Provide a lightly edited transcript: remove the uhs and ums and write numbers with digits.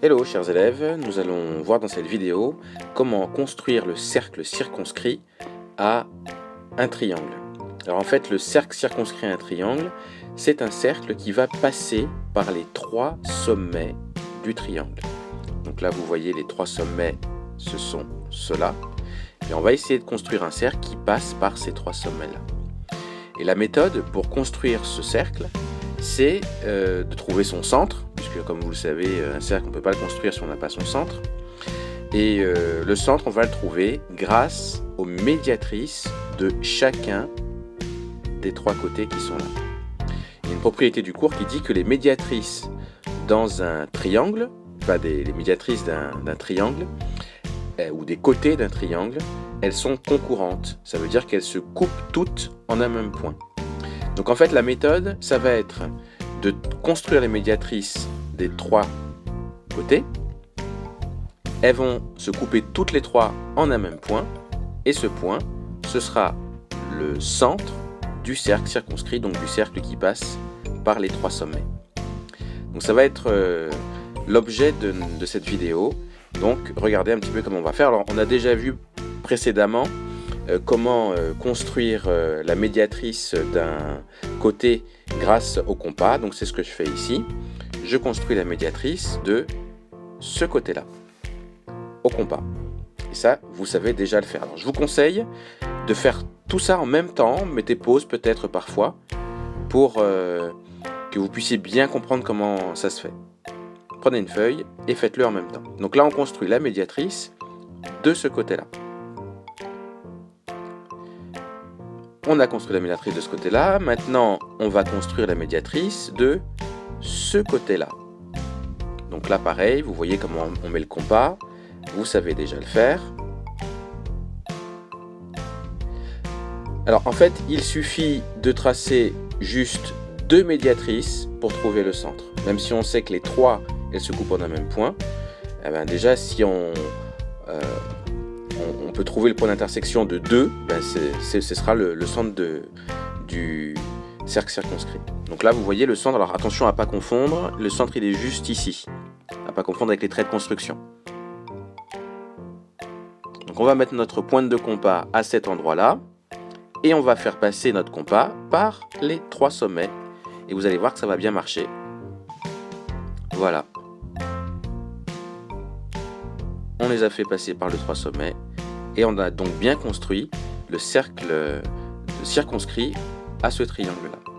Hello chers élèves, nous allons voir dans cette vidéo comment construire le cercle circonscrit à un triangle. Alors en fait le cercle circonscrit à un triangle, c'est un cercle qui va passer par les trois sommets du triangle. Donc là vous voyez les trois sommets, ce sont ceux-là. Et on va essayer de construire un cercle qui passe par ces trois sommets-là. Et la méthode pour construire ce cercle, c'est de trouver son centre, puisque comme vous le savez, un cercle on ne peut pas le construire si on n'a pas son centre. Et le centre on va le trouver grâce aux médiatrices de chacun des trois côtés qui sont là. Il y a une propriété du cours qui dit que les médiatrices dans un triangle, enfin les médiatrices d'un triangle, ou des côtés d'un triangle, elles sont concurrentes. Ça veut dire qu'elles se coupent toutes en un même point. Donc en fait la méthode, ça va être de construire les médiatrices des trois côtés. Elles vont se couper toutes les trois en un même point. Et ce point, ce sera le centre du cercle circonscrit, donc du cercle qui passe par les trois sommets. Donc ça va être l'objet de cette vidéo. Donc regardez un petit peu comment on va faire. Alors on a déjà vu précédemment comment construire la médiatrice d'un côté grâce au compas. Donc c'est ce que je fais ici. Je construis la médiatrice de ce côté-là, au compas. Et ça, vous savez déjà le faire. Alors je vous conseille de faire tout ça en même temps. Mettez pause peut-être parfois pour que vous puissiez bien comprendre comment ça se fait. Prenez une feuille et faites-le en même temps. Donc là, on construit la médiatrice de ce côté-là. On a construit la médiatrice de ce côté-là. Maintenant, on va construire la médiatrice de ce côté-là. Donc là, pareil, vous voyez comment on met le compas. Vous savez déjà le faire. Alors, en fait, il suffit de tracer juste deux médiatrices pour trouver le centre. Même si on sait que les trois, elles se coupent en un même point. Eh bien, déjà, si on peut trouver le point d'intersection de 2, ben ce sera le centre du cercle circonscrit. Donc là, vous voyez le centre, alors attention à ne pas confondre, le centre il est juste ici, à ne pas confondre avec les traits de construction. Donc on va mettre notre pointe de compas à cet endroit-là, et on va faire passer notre compas par les trois sommets, et vous allez voir que ça va bien marcher. Voilà. On les a fait passer par les trois sommets. Et on a donc bien construit le cercle circonscrit à ce triangle-là.